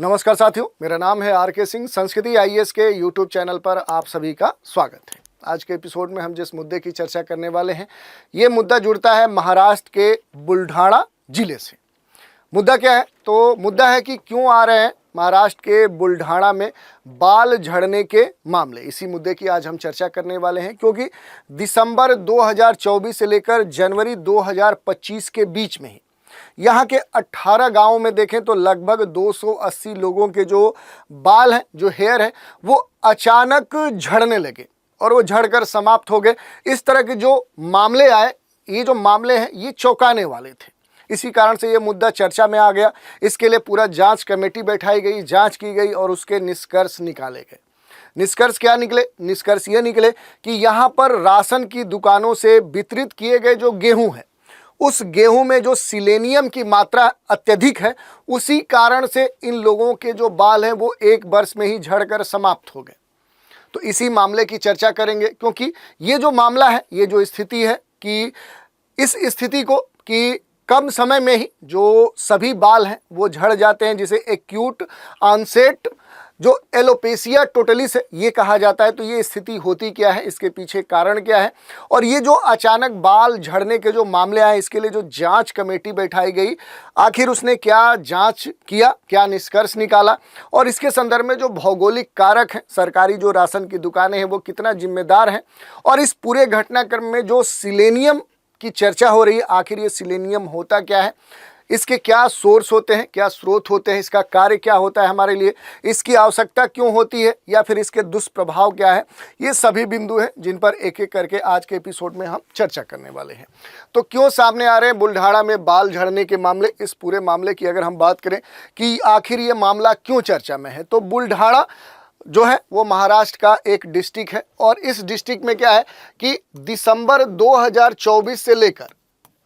नमस्कार साथियों, मेरा नाम है आर के सिंह। संस्कृति आईएएस के यूट्यूब चैनल पर आप सभी का स्वागत है। आज के एपिसोड में हम जिस मुद्दे की चर्चा करने वाले हैं, ये मुद्दा जुड़ता है महाराष्ट्र के बुल्ढाणा जिले से। मुद्दा क्या है? तो मुद्दा है कि क्यों आ रहे हैं महाराष्ट्र के बुल्ढाणा में बाल झड़ने के मामले। इसी मुद्दे की आज हम चर्चा करने वाले हैं, क्योंकि दिसंबर 2024 से लेकर जनवरी 2025 के बीच में ही यहाँ के 18 गांवों में देखें तो लगभग 280 लोगों के जो बाल हैं, जो हेयर है, वो अचानक झड़ने लगे और वो झड़कर समाप्त हो गए। इस तरह के जो मामले आए, ये जो मामले हैं, ये चौंकाने वाले थे। इसी कारण से ये मुद्दा चर्चा में आ गया। इसके लिए पूरा जांच कमेटी बैठाई गई, जांच की गई और उसके निष्कर्ष निकाले गए। निष्कर्ष क्या निकले? निष्कर्ष ये निकले कि यहाँ पर राशन की दुकानों से वितरित किए गए जो गेहूं है, उस गेहूं में जो सिलेनियम की मात्रा अत्यधिक है, उसी कारण से इन लोगों के जो बाल हैं वो एक वर्ष में ही झड़कर समाप्त हो गए। तो इसी मामले की चर्चा करेंगे, क्योंकि ये जो मामला है, ये जो स्थिति है कि इस स्थिति को कि कम समय में ही जो सभी बाल हैं वो झड़ जाते हैं, जिसे एक्यूट ऑनसेट जो एलोपेशिया टोटलिस है ये कहा जाता है। तो ये स्थिति होती क्या है, इसके पीछे कारण क्या है, और ये जो अचानक बाल झड़ने के जो मामले आए, इसके लिए जो जांच कमेटी बैठाई गई, आखिर उसने क्या जांच किया, क्या निष्कर्ष निकाला, और इसके संदर्भ में जो भौगोलिक कारक हैं, सरकारी जो राशन की दुकानें हैं, वो कितना जिम्मेदार हैं, और इस पूरे घटनाक्रम में जो सिलेनियम की चर्चा हो रही है, आखिर ये सिलेनियम होता क्या है, इसके क्या सोर्स होते हैं, क्या स्रोत होते हैं, इसका कार्य क्या होता है हमारे लिए, इसकी आवश्यकता क्यों होती है, या फिर इसके दुष्प्रभाव क्या है, ये सभी बिंदु हैं जिन पर एक एक करके आज के एपिसोड में हम चर्चा करने वाले हैं। तो क्यों सामने आ रहे हैं बुल्ढाणा में बाल झड़ने के मामले? इस पूरे मामले की अगर हम बात करें कि आखिर ये मामला क्यों चर्चा में है, तो बुल्ढाणा जो है वो महाराष्ट्र का एक डिस्ट्रिक्ट है, और इस डिस्ट्रिक्ट में क्या है कि दिसंबर 2024 से लेकर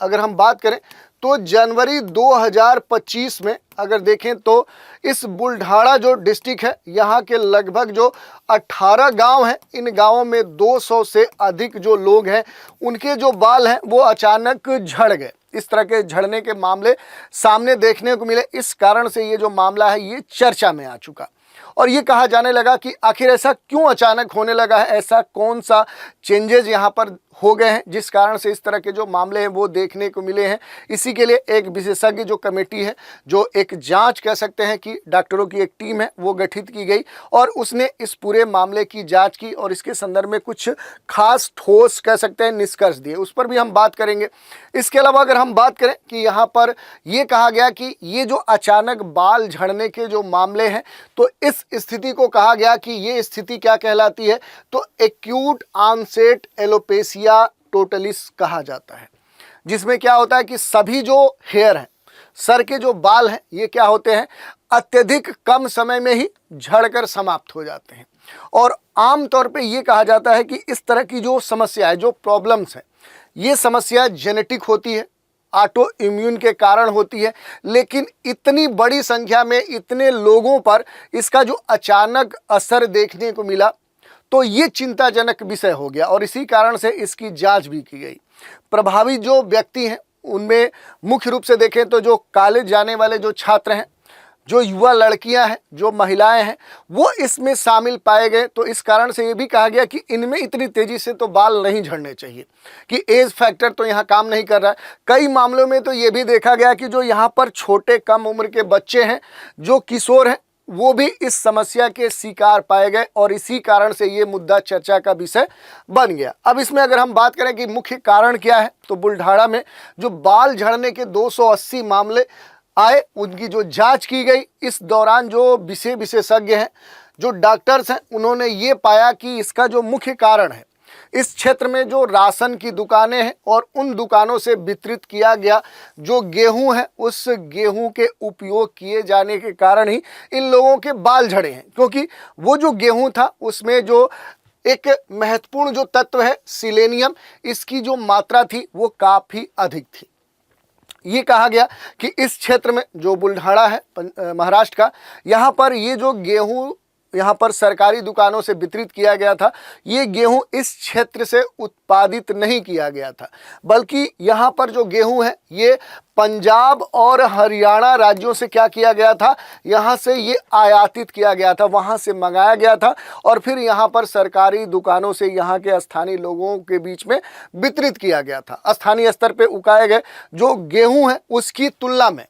अगर हम बात करें तो जनवरी 2025 में अगर देखें तो इस बुल्ढाणा जो डिस्ट्रिक्ट है, यहाँ के लगभग जो 18 गांव हैं, इन गांवों में 200 से अधिक जो लोग हैं, उनके जो बाल हैं वो अचानक झड़ गए। इस तरह के झड़ने के मामले सामने देखने को मिले। इस कारण से ये जो मामला है ये चर्चा में आ चुका, और ये कहा जाने लगा कि आखिर ऐसा क्यों अचानक होने लगा है, ऐसा कौन सा चेंजेस यहाँ पर हो गए हैं जिस कारण से इस तरह के जो मामले हैं वो देखने को मिले हैं। इसी के लिए एक विशेषज्ञ जो कमेटी है, जो एक जांच कह सकते हैं कि डॉक्टरों की एक टीम है, वो गठित की गई और उसने इस पूरे मामले की जांच की और इसके संदर्भ में कुछ खास ठोस कह सकते हैं निष्कर्ष दिए, उस पर भी हम बात करेंगे। इसके अलावा अगर हम बात करें कि यहाँ पर ये कहा गया कि ये जो अचानक बाल झड़ने के जो मामले हैं, तो इस स्थिति को कहा गया कि ये स्थिति क्या कहलाती है, तो एक्यूट ऑनसेट एलोपेशिया टोटलिस कहा जाता है, जिसमें क्या होता है कि सभी जो हेयर हैं, सर के जो बाल हैं, ये क्या होते हैं, अत्यधिक कम समय में ही झड़कर समाप्त हो जाते हैं। और आम तौर पे ये कहा जाता है कि इस तरह की जो समस्या है, जो प्रॉब्लम्स है, ये समस्या जेनेटिक होती है, ऑटो इम्यून के कारण होती है, लेकिन इतनी बड़ी संख्या में इतने लोगों पर इसका जो अचानक असर देखने को मिला, तो ये चिंताजनक विषय हो गया और इसी कारण से इसकी जांच भी की गई। प्रभावित जो व्यक्ति हैं उनमें मुख्य रूप से देखें तो जो कॉलेज जाने वाले जो छात्र हैं, जो युवा लड़कियां हैं, जो महिलाएं हैं, वो इसमें शामिल पाए गए। तो इस कारण से ये भी कहा गया कि इनमें इतनी तेजी से तो बाल नहीं झड़ने चाहिए, कि एज फैक्टर तो यहाँ काम नहीं कर रहा है। कई मामलों में तो ये भी देखा गया कि जो यहाँ पर छोटे कम उम्र के बच्चे हैं, जो किशोर हैं, वो भी इस समस्या के शिकार पाए गए और इसी कारण से ये मुद्दा चर्चा का विषय बन गया। अब इसमें अगर हम बात करें कि मुख्य कारण क्या है, तो बुल्ढाणा में जो बाल झड़ने के 280 मामले आए, उनकी जो जांच की गई, इस दौरान जो विशेषज्ञ हैं, जो डॉक्टर्स हैं, उन्होंने ये पाया कि इसका जो मुख्य कारण है, इस क्षेत्र में जो राशन की दुकानें हैं और उन दुकानों से वितरित किया गया जो गेहूं है, उस गेहूं के उपयोग किए जाने के कारण ही इन लोगों के बाल झड़े हैं। क्योंकि वो जो गेहूं था उसमें जो एक महत्वपूर्ण जो तत्व है सिलेनियम, इसकी जो मात्रा थी वो काफ़ी अधिक थी। ये कहा गया कि इस क्षेत्र में जो बुल्ढाणा है महाराष्ट्र का, यहाँ पर ये जो गेहूं यहाँ पर सरकारी दुकानों से वितरित किया गया था, ये गेहूं इस क्षेत्र से उत्पादित नहीं किया गया था, बल्कि यहाँ पर जो गेहूं है ये पंजाब और हरियाणा राज्यों से क्या किया गया था, यहाँ से ये आयातित किया गया था, वहाँ से मंगाया गया था और फिर यहाँ पर सरकारी दुकानों से यहाँ के स्थानीय लोगों के बीच में वितरित किया गया था। स्थानीय स्तर पे उगाए गए जो गेहूं है उसकी तुलना में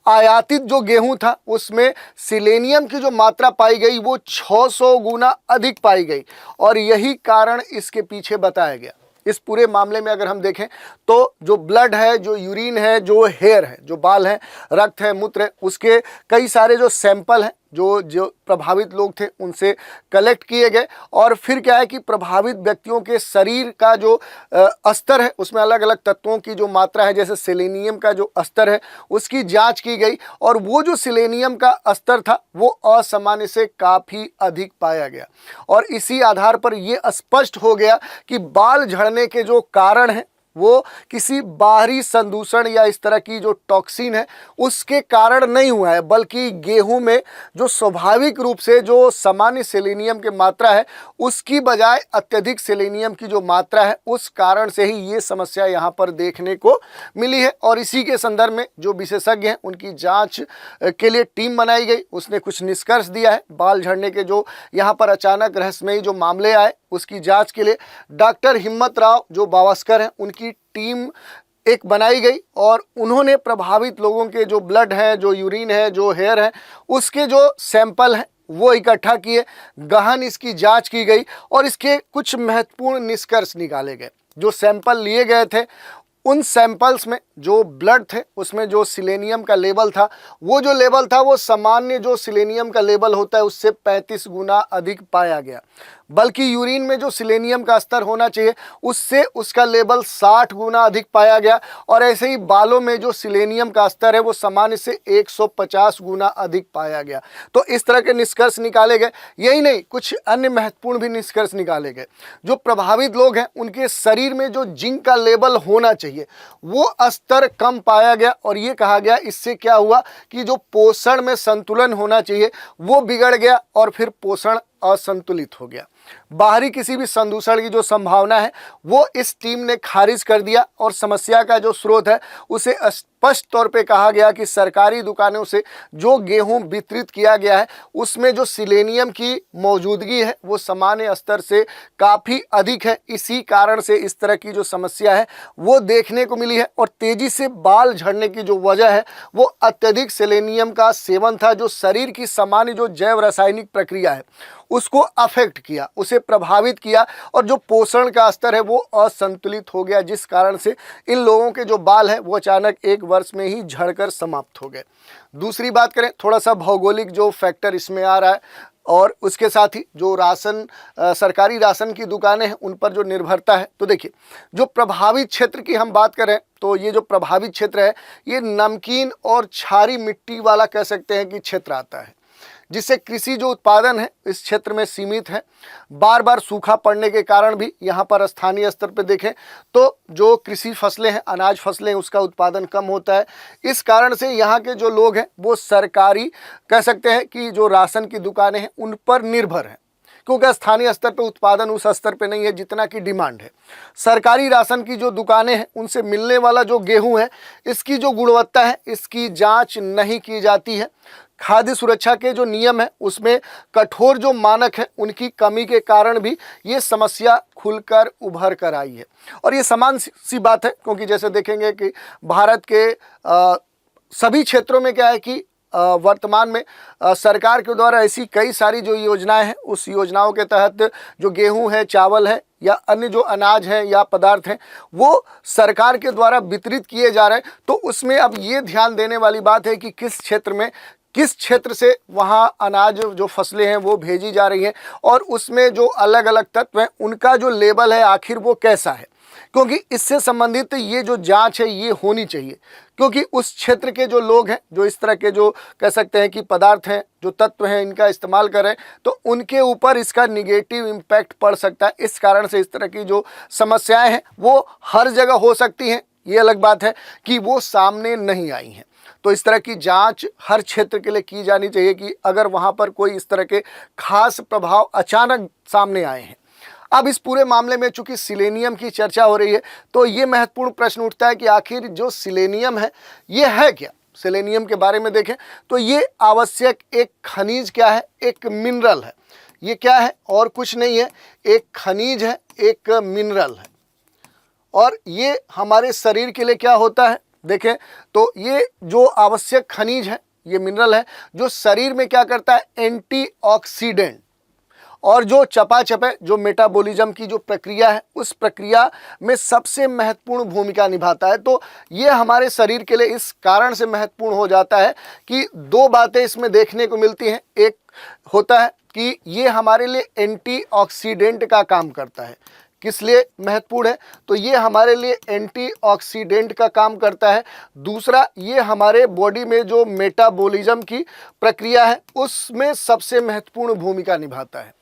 आयातित जो गेहूं था उसमें सिलेनियम की जो मात्रा पाई गई वो 600 गुना अधिक पाई गई और यही कारण इसके पीछे बताया गया। इस पूरे मामले में अगर हम देखें तो जो ब्लड है, जो यूरिन है, जो हेयर है, जो बाल है, रक्त है, मूत्र है, उसके कई सारे जो सैंपल हैं जो प्रभावित लोग थे उनसे कलेक्ट किए गए और फिर क्या है कि प्रभावित व्यक्तियों के शरीर का जो स्तर है उसमें अलग अलग तत्वों की जो मात्रा है, जैसे सेलेनियम का जो स्तर है उसकी जांच की गई और वो जो सेलेनियम का स्तर था वो असामान्य से काफ़ी अधिक पाया गया और इसी आधार पर ये स्पष्ट हो गया कि बाल झड़ने के जो कारण हैं वो किसी बाहरी संदूषण या इस तरह की जो टॉक्सिन है उसके कारण नहीं हुआ है, बल्कि गेहूं में जो स्वाभाविक रूप से जो सामान्य सेलेनियम की मात्रा है उसकी बजाय अत्यधिक सेलेनियम की जो मात्रा है उस कारण से ही ये समस्या यहाँ पर देखने को मिली है। और इसी के संदर्भ में जो विशेषज्ञ हैं उनकी जांच के लिए टीम बनाई गई, उसने कुछ निष्कर्ष दिया है। बाल झड़ने के जो यहाँ पर अचानक रहस्यमयी जो मामले आए उसकी जांच के लिए डॉक्टर हिम्मत राव जो बावस्कर हैं उनकी टीम एक बनाई गई और उन्होंने प्रभावित लोगों के जो ब्लड है, जो यूरिन है, जो हेयर है, उसके जो सैंपल हैं वो इकट्ठा किए, गहन इसकी जांच की गई और इसके कुछ महत्वपूर्ण निष्कर्ष निकाले गए। जो सैंपल लिए गए थे उन सैंपल्स में जो ब्लड थे उसमें जो सिलेनियम का लेवल था वो जो लेवल था वो सामान्य जो सिलेनियम का लेवल होता है उससे 35 गुना अधिक पाया गया, बल्कि यूरिन में जो सिलेनियम का स्तर होना चाहिए उससे उसका लेवल 60 गुना अधिक पाया गया और ऐसे ही बालों में जो सिलेनियम का स्तर है वो सामान्य से 150 गुना अधिक पाया गया। तो इस तरह के निष्कर्ष निकाले गए। यही नहीं, कुछ अन्य महत्वपूर्ण भी निष्कर्ष निकाले गए। जो प्रभावित लोग हैं उनके शरीर में जो जिंक का लेवल होना चाहिए वो स्तर कम पाया गया और ये कहा गया इससे क्या हुआ कि जो पोषण में संतुलन होना चाहिए वो बिगड़ गया और फिर पोषण असंतुलित हो गया। बाहरी किसी भी संदूषण की जो संभावना है वो इस टीम ने खारिज कर दिया और समस्या का जो स्रोत है उसे स्पष्ट तौर पे कहा गया कि सरकारी दुकानों से जो गेहूं वितरित किया गया है उसमें जो सिलेनियम की मौजूदगी है वो सामान्य स्तर से काफ़ी अधिक है। इसी कारण से इस तरह की जो समस्या है वो देखने को मिली है और तेज़ी से बाल झड़ने की जो वजह है वो अत्यधिक सेलेनियम का सेवन था, जो शरीर की सामान्य जो जैव रासायनिक प्रक्रिया है उसको अफेक्ट किया, उसे प्रभावित किया और जो पोषण का स्तर है वो असंतुलित हो गया, जिस कारण से इन लोगों के जो बाल हैं वो अचानक 1 वर्ष में ही झड़कर समाप्त हो गए। दूसरी बात करें, थोड़ा सा भौगोलिक जो फैक्टर इसमें आ रहा है और उसके साथ ही जो राशन सरकारी राशन की दुकानें हैं उन पर जो निर्भरता है। तो देखिए, जो प्रभावित क्षेत्र की हम बात करें तो ये जो प्रभावित क्षेत्र है ये नमकीन और क्षारी मिट्टी वाला कह सकते हैं कि क्षेत्र आता है, जिससे कृषि जो उत्पादन है इस क्षेत्र में सीमित है। बार बार सूखा पड़ने के कारण भी यहाँ पर स्थानीय स्तर पर देखें तो जो कृषि फसलें हैं, अनाज फसलें, उसका उत्पादन कम होता है। इस कारण से यहाँ के जो लोग हैं वो सरकारी कह सकते हैं कि जो राशन की दुकानें हैं उन पर निर्भर हैं, क्योंकि स्थानीय स्तर पर उत्पादन उस स्तर पर नहीं है जितना की डिमांड है। सरकारी राशन की जो दुकानें हैं उनसे मिलने वाला जो गेहूं है इसकी जो गुणवत्ता है इसकी जांच नहीं की जाती है। खाद्य सुरक्षा के जो नियम है उसमें कठोर जो मानक है उनकी कमी के कारण भी ये समस्या खुलकर उभर कर आई है। और ये समान सी बात है, क्योंकि जैसे देखेंगे कि भारत के सभी क्षेत्रों में क्या है कि वर्तमान में सरकार के द्वारा ऐसी कई सारी जो योजनाएं हैं उस योजनाओं के तहत जो गेहूं है, चावल है या अन्य जो अनाज हैं या पदार्थ हैं वो सरकार के द्वारा वितरित किए जा रहे हैं। तो उसमें अब ये ध्यान देने वाली बात है कि किस क्षेत्र से वहाँ अनाज जो फसलें हैं वो भेजी जा रही हैं और उसमें जो अलग अलग तत्व हैं उनका जो लेवल है आखिर वो कैसा है, क्योंकि इससे संबंधित ये जो जांच है ये होनी चाहिए। क्योंकि उस क्षेत्र के जो लोग हैं जो इस तरह के जो कह सकते हैं कि पदार्थ हैं, जो तत्व हैं, इनका इस्तेमाल करें तो उनके ऊपर इसका निगेटिव इम्पैक्ट पड़ सकता है। इस कारण से इस तरह की जो समस्याएं हैं वो हर जगह हो सकती हैं, ये अलग बात है कि वो सामने नहीं आई हैं। तो इस तरह की जांच हर क्षेत्र के लिए की जानी चाहिए कि अगर वहाँ पर कोई इस तरह के खास प्रभाव अचानक सामने आए हैं। अब इस पूरे मामले में चूंकि सिलेनियम की चर्चा हो रही है तो ये महत्वपूर्ण प्रश्न उठता है कि आखिर जो सिलेनियम ये है क्या। सिलेनियम के बारे में देखें तो ये आवश्यक एक खनिज क्या है, एक मिनरल है। ये क्या है और कुछ नहीं है, एक खनिज है, एक मिनरल है। और ये हमारे शरीर के लिए क्या होता है, देखें तो ये जो आवश्यक खनिज है, ये मिनरल है जो शरीर में क्या करता है, एंटीऑक्सीडेंट और जो चयापचय है, जो मेटाबॉलिज्म की जो प्रक्रिया है, उस प्रक्रिया में सबसे महत्वपूर्ण भूमिका निभाता है। तो ये हमारे शरीर के लिए इस कारण से महत्वपूर्ण हो जाता है कि दो बातें इसमें देखने को मिलती हैं। एक होता है कि ये हमारे लिए एंटीऑक्सीडेंट का काम करता है। किस लिए महत्वपूर्ण है, तो ये हमारे लिए एंटीऑक्सीडेंट का काम करता है। दूसरा, ये हमारे बॉडी में जो मेटाबॉलिज्म की प्रक्रिया है उसमें सबसे महत्वपूर्ण भूमिका निभाता है।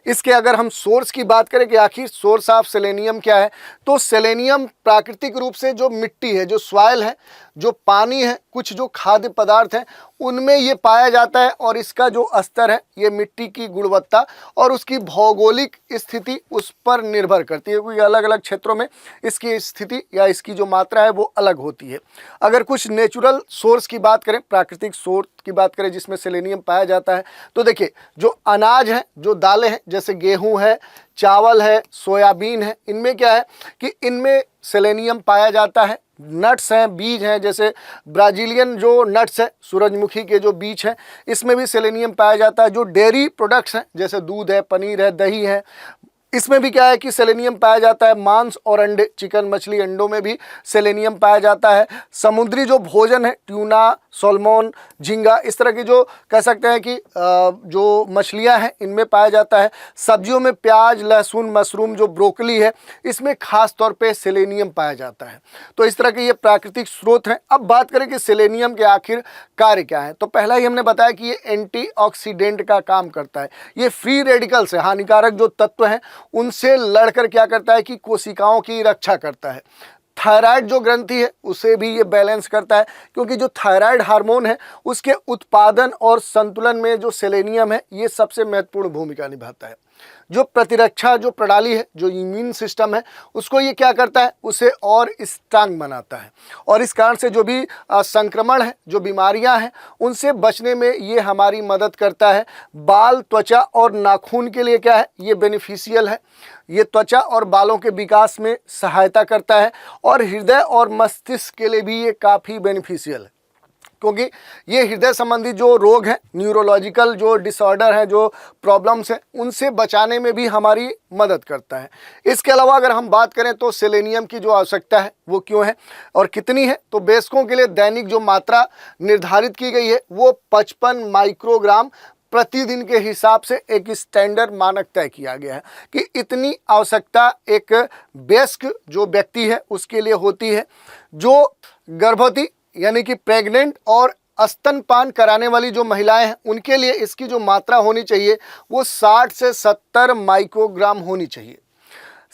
इसके अगर हम सोर्स की बात करें कि आखिर सोर्स ऑफ सेलेनियम क्या है, तो सेलेनियम प्राकृतिक रूप से जो मिट्टी है, जो सॉइल है, जो पानी है, कुछ जो खाद्य पदार्थ हैं उनमें ये पाया जाता है। और इसका जो स्तर है, ये मिट्टी की गुणवत्ता और उसकी भौगोलिक स्थिति उस पर निर्भर करती है, क्योंकि अलग अलग क्षेत्रों में इसकी स्थिति या इसकी जो मात्रा है वो अलग होती है। अगर कुछ नेचुरल सोर्स की बात करें, प्राकृतिक सोर्स की बात करें जिसमें सेलेनियम पाया जाता है, तो देखिए जो अनाज है, जो दालें हैं, जैसे गेहूं है, चावल है, सोयाबीन है, इनमें क्या है कि इनमें सेलेनियम पाया जाता है। नट्स हैं, बीज हैं, जैसे ब्राजीलियन जो नट्स है, सूरजमुखी के जो बीज हैं, इसमें भी सेलेनियम पाया जाता है। जो डेयरी प्रोडक्ट्स हैं, जैसे दूध है, पनीर है, दही है, इसमें भी क्या है कि सेलेनियम पाया जाता है। मांस और अंडे, चिकन, मछली, अंडों में भी सेलेनियम पाया जाता है। समुद्री जो भोजन है, ट्यूना, सॉल्मोन, झींगा, इस तरह की जो कह सकते हैं कि जो मछलियां हैं, इनमें पाया जाता है। सब्जियों में प्याज, लहसुन, मशरूम, जो ब्रोकली है, इसमें खास तौर पे सेलेनियम पाया जाता है। तो इस तरह के ये प्राकृतिक स्रोत हैं। अब बात करें कि सेलेनियम के आखिर कार्य क्या है, तो पहला ही हमने बताया कि ये एंटीऑक्सीडेंट का काम करता है। ये फ्री रेडिकल से, हानिकारक जो तत्व हैं उनसे लड़कर क्या करता है कि कोशिकाओं की रक्षा करता है। थायराइड जो ग्रंथि है उसे भी ये बैलेंस करता है, क्योंकि जो थायराइड हार्मोन है उसके उत्पादन और संतुलन में जो सेलेनियम है ये सबसे महत्वपूर्ण भूमिका निभाता है। जो प्रतिरक्षा जो प्रणाली है, जो इम्यून सिस्टम है, उसको ये क्या करता है, उसे और स्ट्रांग बनाता है। और इस कारण से जो भी संक्रमण है, जो बीमारियां हैं, उनसे बचने में ये हमारी मदद करता है। बाल, त्वचा और नाखून के लिए क्या है, ये बेनिफिशियल है। ये त्वचा और बालों के विकास में सहायता करता है। और हृदय और मस्तिष्क के लिए भी ये काफ़ी बेनिफिशियल है, क्योंकि ये हृदय संबंधी जो रोग हैं, न्यूरोलॉजिकल जो डिसऑर्डर हैं, जो प्रॉब्लम्स हैं, उनसे बचाने में भी हमारी मदद करता है। इसके अलावा अगर हम बात करें तो सेलेनियम की जो आवश्यकता है वो क्यों है और कितनी है, तो वयस्कों के लिए दैनिक जो मात्रा निर्धारित की गई है वो 55 माइक्रोग्राम प्रतिदिन के हिसाब से एक स्टैंडर्ड मानक तय किया गया है कि इतनी आवश्यकता एक वयस्क जो व्यक्ति है उसके लिए होती है। जो गर्भवती यानी कि प्रेग्नेंट और स्तनपान कराने वाली जो महिलाएं हैं उनके लिए इसकी जो मात्रा होनी चाहिए वो 60 से 70 माइक्रोग्राम होनी चाहिए।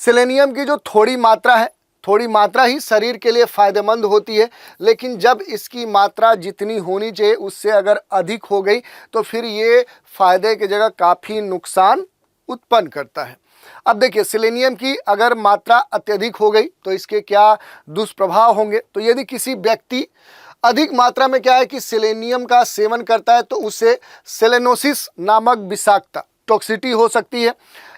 सेलेनियम की जो थोड़ी मात्रा है, थोड़ी मात्रा ही शरीर के लिए फ़ायदेमंद होती है, लेकिन जब इसकी मात्रा जितनी होनी चाहिए उससे अगर अधिक हो गई तो फिर ये फ़ायदे की जगह काफ़ी नुकसान उत्पन्न करता है। अब देखिए, सेलेनियम की अगर मात्रा अत्यधिक हो गई तो इसके क्या दुष्प्रभाव होंगे, तो यदि किसी व्यक्ति अधिक मात्रा में क्या है कि सेलेनियम का सेवन करता है तो उससे सेलेनोसिस नामक विषाक्तता, टॉक्सिटी हो सकती है।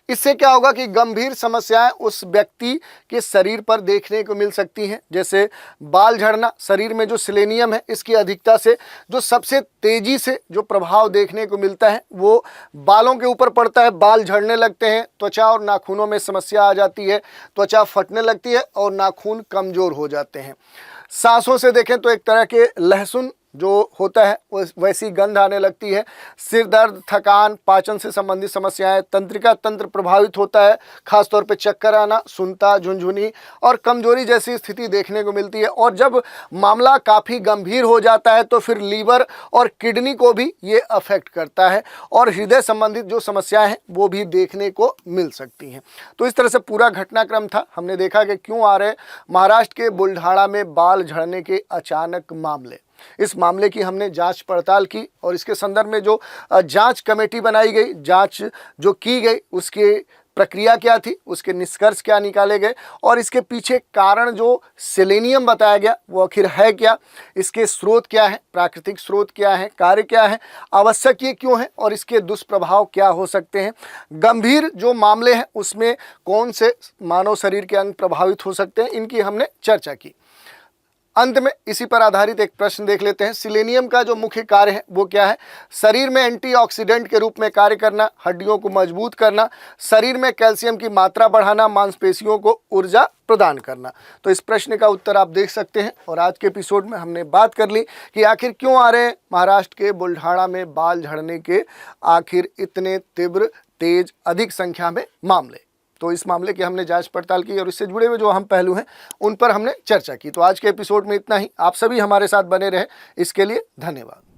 इससे क्या होगा कि गंभीर समस्याएं उस व्यक्ति के शरीर पर देखने को मिल सकती हैं, जैसे बाल झड़ना। शरीर में जो सेलेनियम है इसकी अधिकता से जो सबसे तेजी से जो प्रभाव देखने को मिलता है वो बालों के ऊपर पड़ता है। बाल झड़ने लगते हैं, त्वचा और नाखूनों में समस्या आ जाती है, त्वचा फटने लगती है और नाखून कमज़ोर हो जाते हैं। सांसों से देखें तो एक तरह के लहसुन जो होता है वैसी गंध आने लगती है। सिर दर्द, थकान, पाचन से संबंधित समस्याएं, तंत्रिका तंत्र प्रभावित होता है, खासतौर पे चक्कर आना, सुनता, झुनझुनी और कमजोरी जैसी स्थिति देखने को मिलती है। और जब मामला काफ़ी गंभीर हो जाता है तो फिर लीवर और किडनी को भी ये अफेक्ट करता है और हृदय संबंधित जो समस्याएं हैं वो भी देखने को मिल सकती हैं। तो इस तरह से पूरा घटनाक्रम था। हमने देखा कि क्यों आ रहे महाराष्ट्र के बुल्ढाणा में बाल झड़ने के अचानक मामले। इस मामले की हमने जांच पड़ताल की और इसके संदर्भ में जो जांच कमेटी बनाई गई, जांच जो की गई, उसके प्रक्रिया क्या थी, उसके निष्कर्ष क्या निकाले गए और इसके पीछे कारण जो सेलेनियम बताया गया वो आखिर है क्या, इसके स्रोत क्या है, प्राकृतिक स्रोत क्या है, कार्य क्या है, आवश्यक ये क्यों है और इसके दुष्प्रभाव क्या हो सकते हैं, गंभीर जो मामले हैं उसमें कौन से मानव शरीर के अंग प्रभावित हो सकते हैं, इनकी हमने चर्चा की। अंत में इसी पर आधारित एक प्रश्न देख लेते हैं। सिलेनियम का जो मुख्य कार्य है वो क्या है? शरीर में एंटीऑक्सीडेंट के रूप में कार्य करना, हड्डियों को मजबूत करना, शरीर में कैल्शियम की मात्रा बढ़ाना, मांसपेशियों को ऊर्जा प्रदान करना। तो इस प्रश्न का उत्तर आप देख सकते हैं। और आज के एपिसोड में हमने बात कर ली कि आखिर क्यों आ रहे हैं महाराष्ट्र के बुल्ढाणा में बाल झड़ने के आखिर इतने तीव्र, तेज, अधिक संख्या में मामले। तो इस मामले की हमने जांच पड़ताल की और इससे जुड़े हुए जो अहम पहलू हैं उन पर हमने चर्चा की। तो आज के एपिसोड में इतना ही। आप सभी हमारे साथ बने रहे, इसके लिए धन्यवाद।